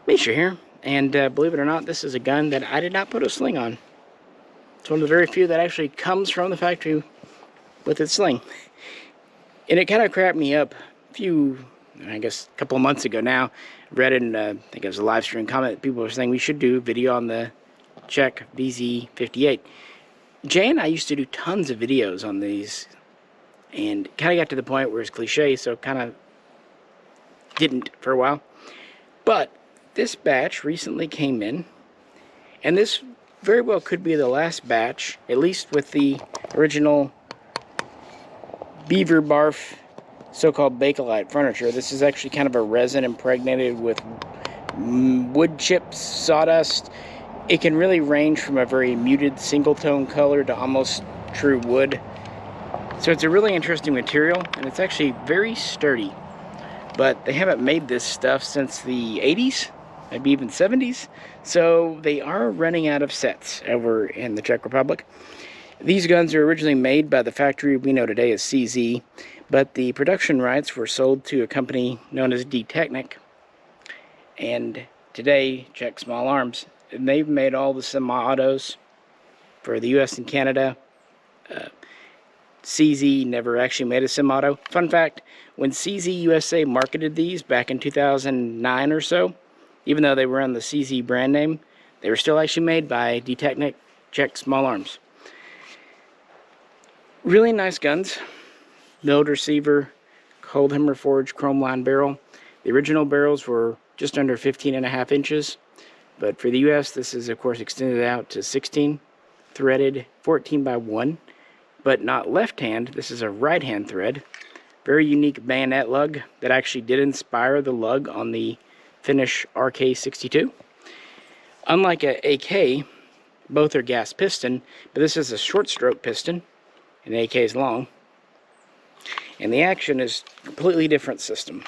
Misha here, and believe it or not, this is a gun that I did not put a sling on. It's one of the very few that actually comes from the factory with its sling. And it kind of cracked me up a couple of months ago now. Read in, I think it was a live stream comment, people were saying we should do video on the Czech Vz.58. Jay and I used to do tons of videos on these, and kind of got to the point where it's cliche, so kind of didn't for a while. But this batch recently came in, and this very well could be the last batch, at least with the original beaver barf so-called Bakelite furniture. This is actually kind of a resin impregnated with wood chips, sawdust. It can really range from a very muted single-tone color to almost true wood. So it's a really interesting material, and it's actually very sturdy. But they haven't made this stuff since the 80s, maybe even 70s. So they are running out of sets over in the Czech Republic. These guns are originally made by the factory we know today as CSA, but the production rights were sold to a company known as D-Technic, and today Czech Small Arms. And they've made all the semi-autos for the US and Canada. CSA never actually made a semi-auto. Fun fact, when CSA USA marketed these back in 2009 or so, even though they were on the CSA brand name, they were still actually made by D-Technic Czech Small Arms. Really nice guns. Milled receiver, cold hammer forged chrome line barrel. The original barrels were just under 15.5 inches, but for the US this is of course extended out to 16, threaded 14 by 1, but not left hand. This is a right hand thread. Very unique bayonet lug that actually did inspire the lug on the Finnish RK62. Unlike a AK, both are gas piston, but this is a short stroke piston, and the AK is long. And the action is a completely different system.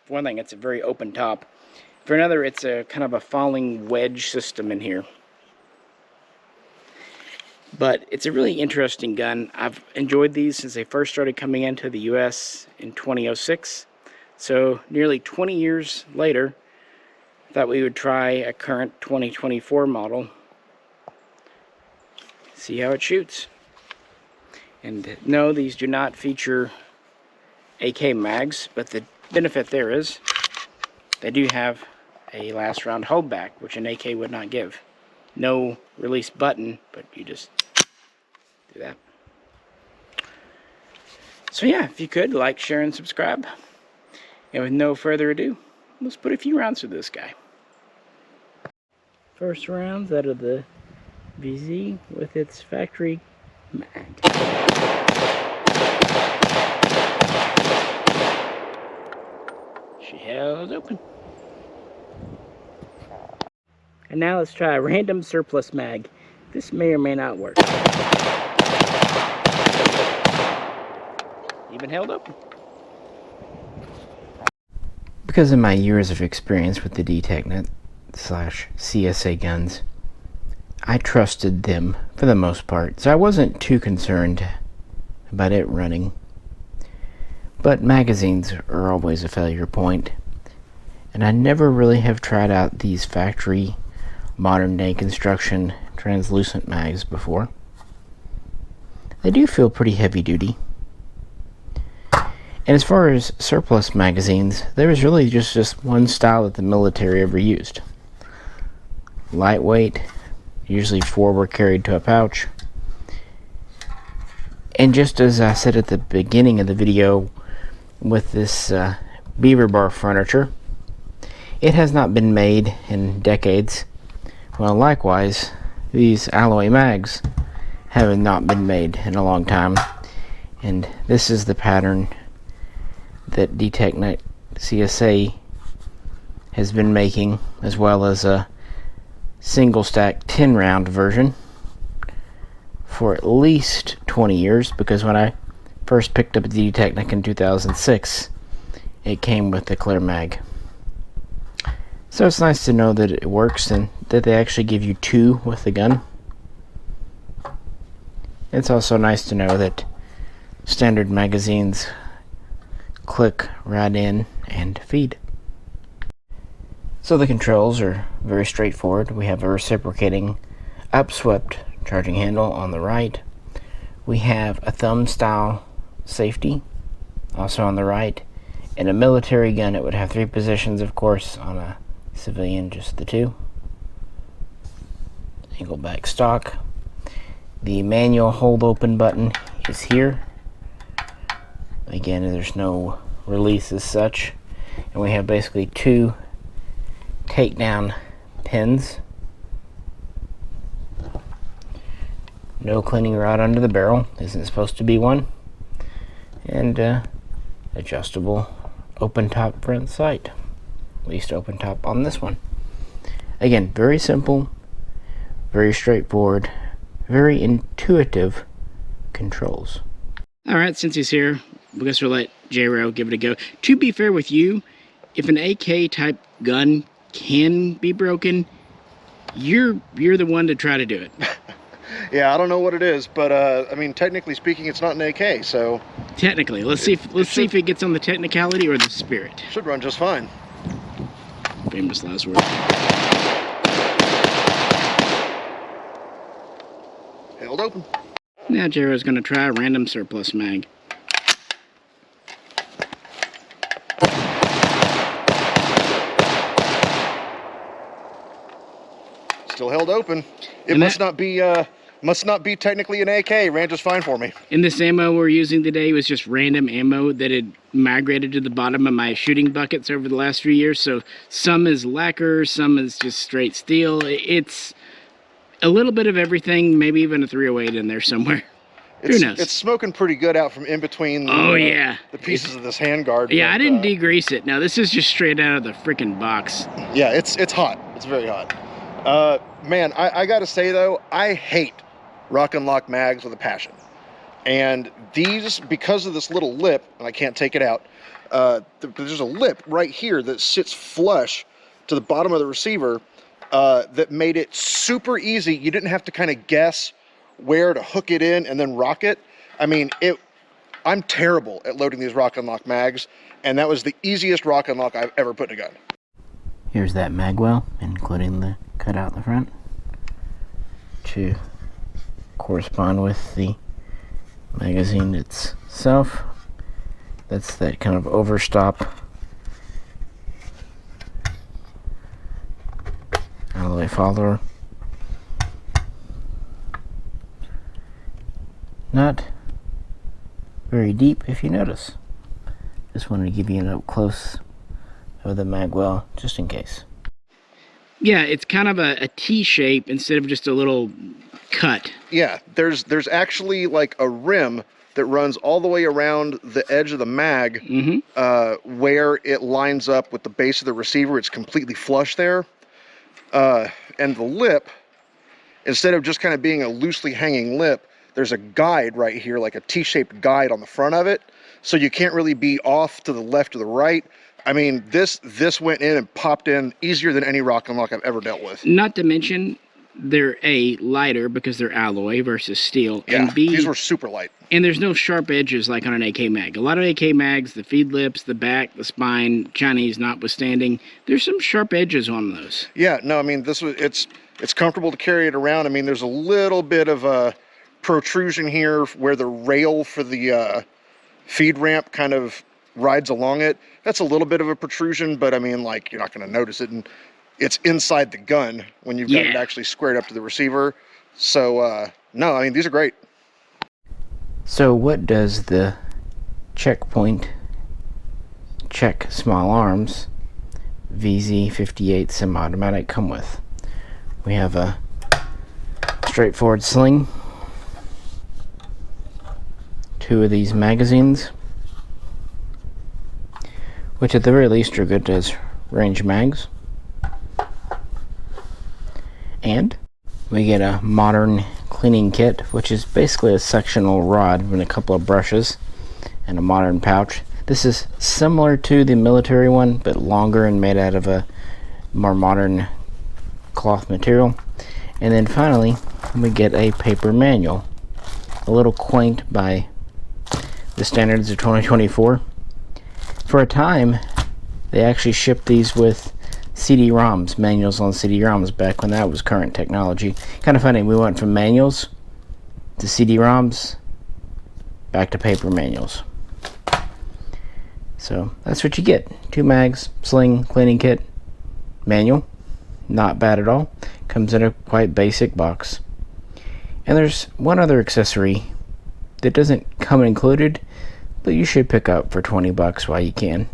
For one thing, it's a very open top. For another, it's a kind of a falling wedge system in here. But it's a really interesting gun. I've enjoyed these since they first started coming into the US in 2006. So nearly 20 years later, I thought we would try a current 2024 model. See how it shoots. And no, these do not feature AK mags, but the benefit there is they do have a last round holdback, which an AK would not give. No release button, but you just do that. So yeah, if you could, like, share, and subscribe. And with no further ado, let's put a few rounds through this guy. First rounds out of the VZ with its factory mag. She held open. And now let's try a random surplus mag. This may or may not work. Even held open. Because of my years of experience with the D-Technic / CSA guns, I trusted them for the most part, so I wasn't too concerned about it running. But magazines are always a failure point, and I never really have tried out these factory modern day construction translucent mags before. They do feel pretty heavy duty. And as far as surplus magazines, there was really just one style that the military ever used. Lightweight, usually 4 were carried to a pouch. And just as I said at the beginning of the video with this beaver bar furniture, it has not been made in decades. Well, likewise, these alloy mags have not been made in a long time. And this is the pattern that D-Technic CSA has been making, as well as a single stack 10 round version for at least 20 years, because when I first picked up the D-Technic in 2006, it came with the clear mag. So it's nice to know that it works and that they actually give you 2 with the gun. It's also nice to know that standard magazines click right in and feed. So the controls are very straightforward. We have a reciprocating upswept charging handle on the right. We have a thumb style safety also on the right. In a military gun it would have 3 positions, of course. On a civilian, just the 2. Angle back stock. The manual hold open button is here. Again, there's no release as such. And we have basically 2 takedown pins. No cleaning rod under the barrel. Isn't supposed to be one. And adjustable open top front sight. At least open top on this one. Again, very simple, very straightforward, very intuitive controls. Alright, since he's here, I guess we'll let J-Rail give it a go. To be fair with you, if an AK type gun can be broken, you're the one to try to do it. Yeah, I don't know what it is, but I mean, technically speaking, it's not an AK, so technically, let's see if it gets on the technicality or the spirit. Should run just fine. Famous last word. Held open. Now J-Rail's gonna try a random surplus mag. Still held open. It must not be technically an AK. Ran just fine for me. And this ammo we're using today was just random ammo that had migrated to the bottom of my shooting buckets over the last few years. So some is lacquer, some is just straight steel. It's a little bit of everything, maybe even a 308 in there somewhere. Who knows? It's smoking pretty good out from in between the pieces of this handguard. Yeah, I didn't degrease it. Now this is just straight out of the freaking box. Yeah, it's hot. It's very hot. Man, I gotta say though, I hate rock and lock mags with a passion. And these, because of this little lip, and I can't take it out, there's a lip right here that sits flush to the bottom of the receiver that made it super easy. You didn't have to kind of guess where to hook it in and then rock it. I mean, I'm terrible at loading these rock and lock mags, and that was the easiest rock and lock I've ever put in a gun. Here's that mag well, including the cutout in the front, to correspond with the magazine itself. That's that kind of overstop out of the way follower. Not very deep, if you notice. Just wanted to give you an up close of the mag well, just in case. Yeah, it's kind of a T shape instead of just a little cut. Yeah, there's actually like a rim that runs all the way around the edge of the mag, where it lines up with the base of the receiver. It's completely flush there. And the lip, instead of just kind of being a loosely hanging lip, there's a guide right here, like a T-shaped guide on the front of it. So you can't really be off to the left or the right. I mean, this went in and popped in easier than any rock and lock I've ever dealt with. Not to mention, they're A, lighter because they're alloy versus steel. Yeah, and B, these were super light. And there's no sharp edges like on an AK mag. A lot of AK mags, the feed lips, the back, the spine, Chinese notwithstanding, there's some sharp edges on those. Yeah, no, I mean, it's comfortable to carry it around. I mean, there's a little bit of a protrusion here where the rail for the feed ramp kind of rides along it. That's a little bit of a protrusion, but I mean, like, you're not going to notice it. And it's inside the gun when you've got it actually squared up to the receiver. So, no, I mean, these are great. So what does the Checkpoint Czech small arms Vz.58 semi-automatic come with? We have a straightforward sling, 2 of these magazines, which at the very least are good as range mags, and we get a modern cleaning kit, which is basically a sectional rod with a couple of brushes and a modern pouch. This is similar to the military one, but longer and made out of a more modern cloth material. And then finally, we get a paper manual, a little quaint by the standards of 2024. For a time, they actually shipped these with CD-ROMs, manuals on CD-ROMs back when that was current technology. Kind of funny, we went from manuals to CD-ROMs back to paper manuals. So that's what you get. 2 mags, sling, cleaning kit, manual. Not bad at all. Comes in a quite basic box. And there's one other accessory that doesn't come included, but you should pick up for 20 bucks while you can.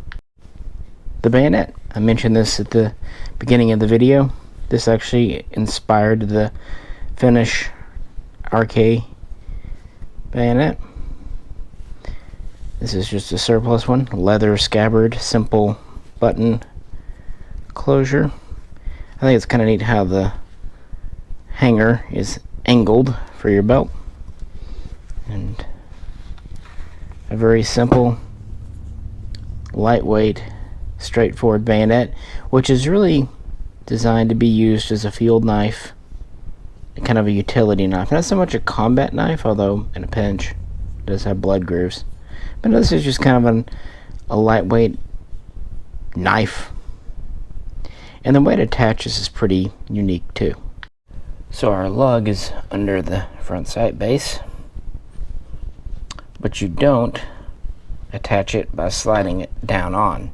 The bayonet. I mentioned this at the beginning of the video. This actually inspired the Finnish RK bayonet. This is just a surplus one. Leather scabbard, simple button closure. I think it's kind of neat how the hanger is angled for your belt. And a very simple, lightweight, straightforward bayonet, which is really designed to be used as a field knife, kind of a utility knife. Not so much a combat knife, although in a pinch it does have blood grooves. But this is just kind of a lightweight knife. And the way it attaches is pretty unique too. So our lug is under the front sight base, but you don't attach it by sliding it down on.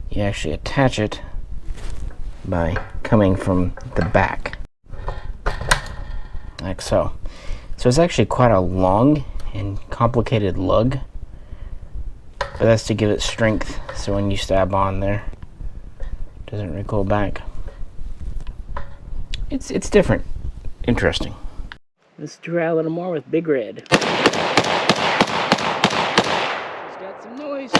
You actually attach it by coming from the back, like so. So it's actually quite a long and complicated lug, but that's to give it strength, so when you stab on there, it doesn't recoil back. It's different, interesting. Let's try a little more with Big Red. It's got some noise.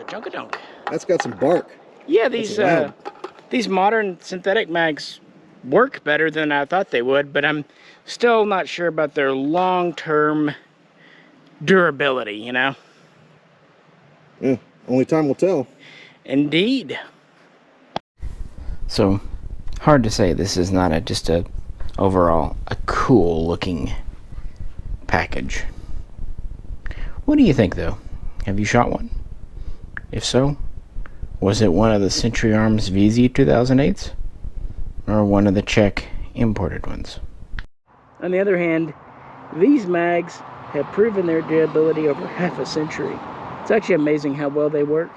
Chunk-a-dunk. That's got some bark. Yeah, these modern synthetic mags work better than I thought they would, but I'm still not sure about their long-term durability, you know? Yeah, only time will tell. Indeed. So, hard to say this is not just a overall a cool looking package. What do you think though? Have you shot one? If so, was it one of the Century Arms Vz.58s or one of the Czech imported ones? On the other hand, these mags have proven their durability over half a century. It's actually amazing how well they work.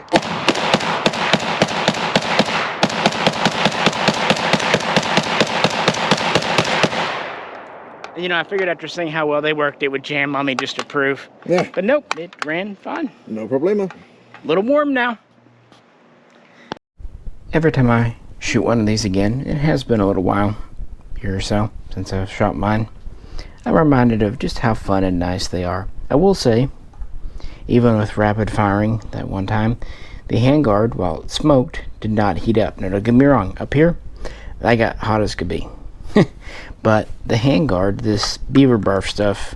You know, I figured after seeing how well they worked, it would jam on me just to prove. Yeah. But nope, it ran fine. No problema. A little warm now. Every time I shoot one of these again, it has been a little while, year or so, since I've shot mine, I'm reminded of just how fun and nice they are. I will say, even with rapid firing that one time, the handguard, while it smoked, did not heat up. Now don't get me wrong, up here, I got hot as could be. But the handguard, this beaver barf stuff,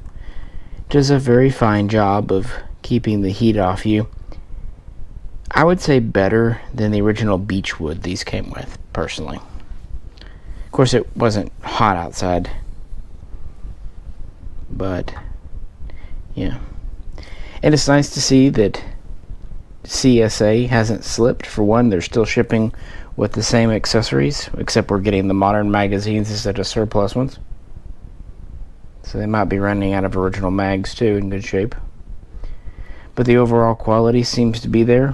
does a very fine job of keeping the heat off you. I would say better than the original Beechwood these came with, personally. Of course, it wasn't hot outside, but yeah. And it's nice to see that CSA hasn't slipped. For one, they're still shipping with the same accessories, except we're getting the modern magazines instead of surplus ones. So they might be running out of original mags too, in good shape. But the overall quality seems to be there.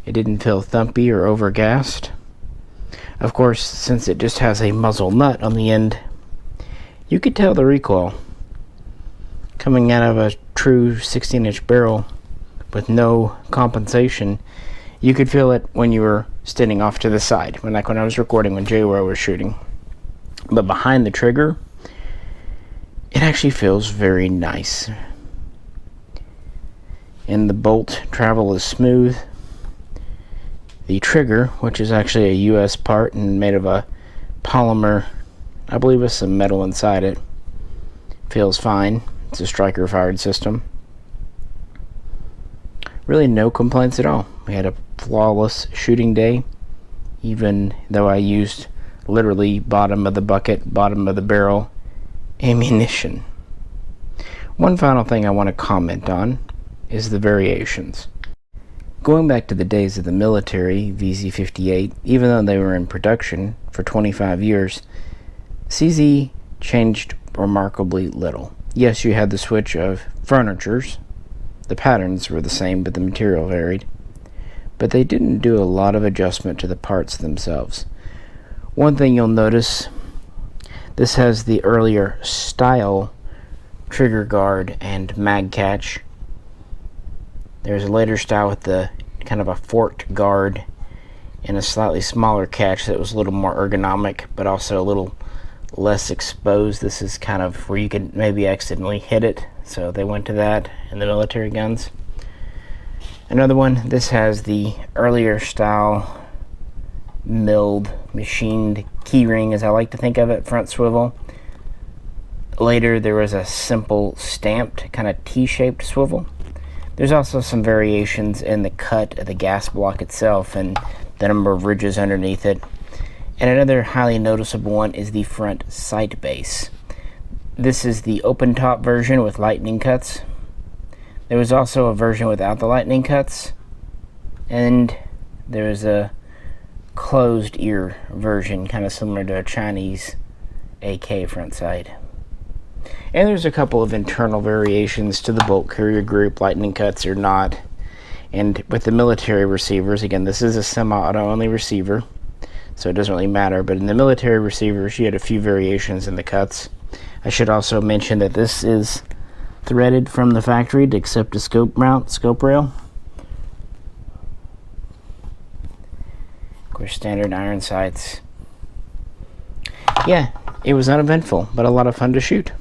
It didn't feel thumpy or overgassed. Of course, since it just has a muzzle nut on the end, you could tell the recoil. Coming out of a true 16-inch barrel with no compensation, you could feel it when you were standing off to the side, like when I was recording when J-Row was shooting. But behind the trigger, it actually feels very nice. And the bolt travel is smooth. The trigger, which is actually a US part and made of a polymer, I believe with some metal inside it, feels fine. It's a striker fired system. Really no complaints at all. We had a flawless shooting day, even though I used literally bottom of the bucket, bottom of the barrel ammunition. One final thing I want to comment on is the variations. Going back to the days of the military, Vz.58, even though they were in production for 25 years, CZ changed remarkably little. Yes, you had the switch of furnitures. The patterns were the same, but the material varied. But they didn't do a lot of adjustment to the parts themselves. One thing you'll notice, this has the earlier style trigger guard and mag catch. There's a later style with the kind of a forked guard and a slightly smaller catch that was a little more ergonomic, but also a little less exposed. This is kind of where you could maybe accidentally hit it, so they went to that in the military guns. Another one, this has the earlier style milled, machined keyring, as I like to think of it, front swivel. Later there was a simple stamped kind of T-shaped swivel. There's also some variations in the cut of the gas block itself and the number of ridges underneath it. And another highly noticeable one is the front sight base. This is the open top version with lightning cuts. There was also a version without the lightning cuts, and there's a closed ear version, kind of similar to a Chinese AK front sight. And there's a couple of internal variations to the bolt carrier group, lightning cuts or not. And with the military receivers, again, this is a semi-auto only receiver, so it doesn't really matter. But in the military receivers, you had a few variations in the cuts. I should also mention that this is threaded from the factory to accept a scope rail. Of course, standard iron sights. Yeah, it was uneventful, but a lot of fun to shoot,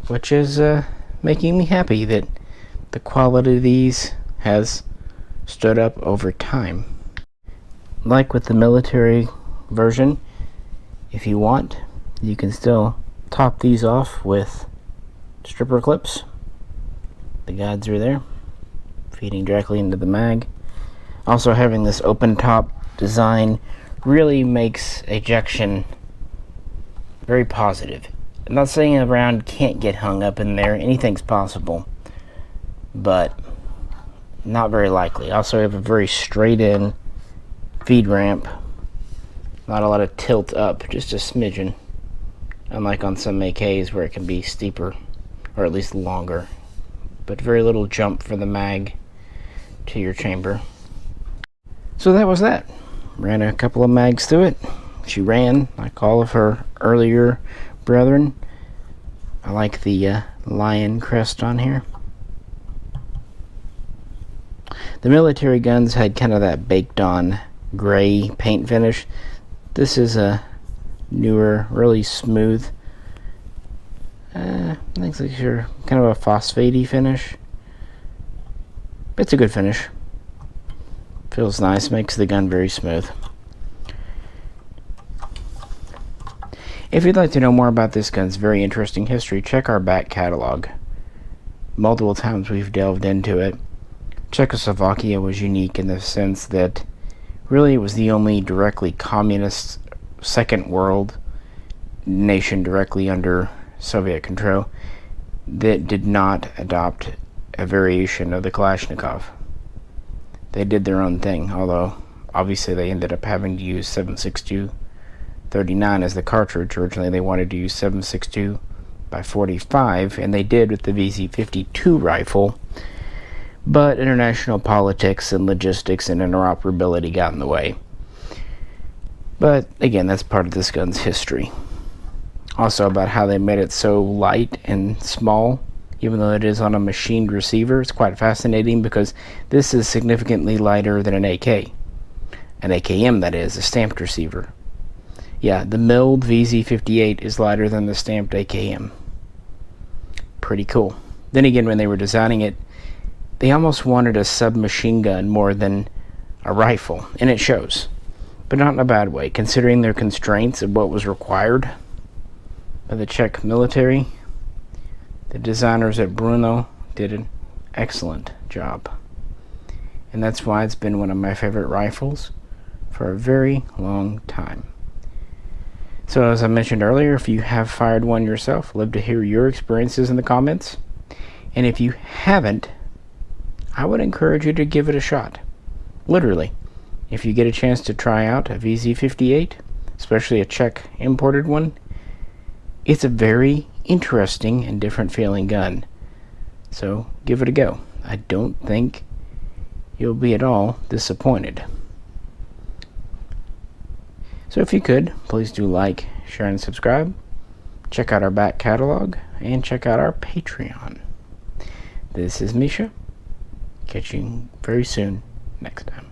which is making me happy that the quality of these has stood up over time. Like with the military version, if you want, you can still top these off with stripper clips. The guides are there, feeding directly into the mag. Also, having this open top design really makes ejection very positive. I'm not saying a round can't get hung up in there, anything's possible, but not very likely. Also, we have a very straight in feed ramp, not a lot of tilt up, just a smidgen, unlike on some AKs where it can be steeper, or at least longer, but very little jump for the mag to your chamber. So that was that. Ran a couple of mags through it. She ran like all of her earlier brethren. I like the lion crest on here. The military guns had kind of that baked on gray paint finish. This is a newer, really smooth, I think it's like kind of a phosphatey finish. It's a good finish. Feels nice, makes the gun very smooth. If you'd like to know more about this gun's very interesting history, check our back catalog. Multiple times we've delved into it. Czechoslovakia was unique in the sense that really it was the only directly communist second world nation directly under Soviet control that did not adopt a variation of the Kalashnikov. They did their own thing, although obviously they ended up having to use 7.62 39 as the cartridge. Originally they wanted to use 7.62 by 45, and they did with the Vz.52 rifle, but international politics and logistics and interoperability got in the way. But again, that's part of this gun's history. Also about how they made it so light and small, even though it is on a machined receiver. It's quite fascinating because this is significantly lighter than an AK. An AKM, that is, a stamped receiver. Yeah, the milled Vz.58 is lighter than the stamped AKM. Pretty cool. Then again, when they were designing it, they almost wanted a submachine gun more than a rifle, and it shows. But not in a bad way, considering their constraints of what was required by the Czech military. The designers at Brno did an excellent job. And that's why it's been one of my favorite rifles for a very long time. So as I mentioned earlier, if you have fired one yourself, love to hear your experiences in the comments. And if you haven't, I would encourage you to give it a shot. Literally, if you get a chance to try out a Vz.58, especially a Czech imported one, it's a very interesting and different feeling gun. So give it a go. I don't think you'll be at all disappointed. So if you could, please do like, share, and subscribe. Check out our back catalog, and check out our Patreon. This is Misha. Catch you very soon next time.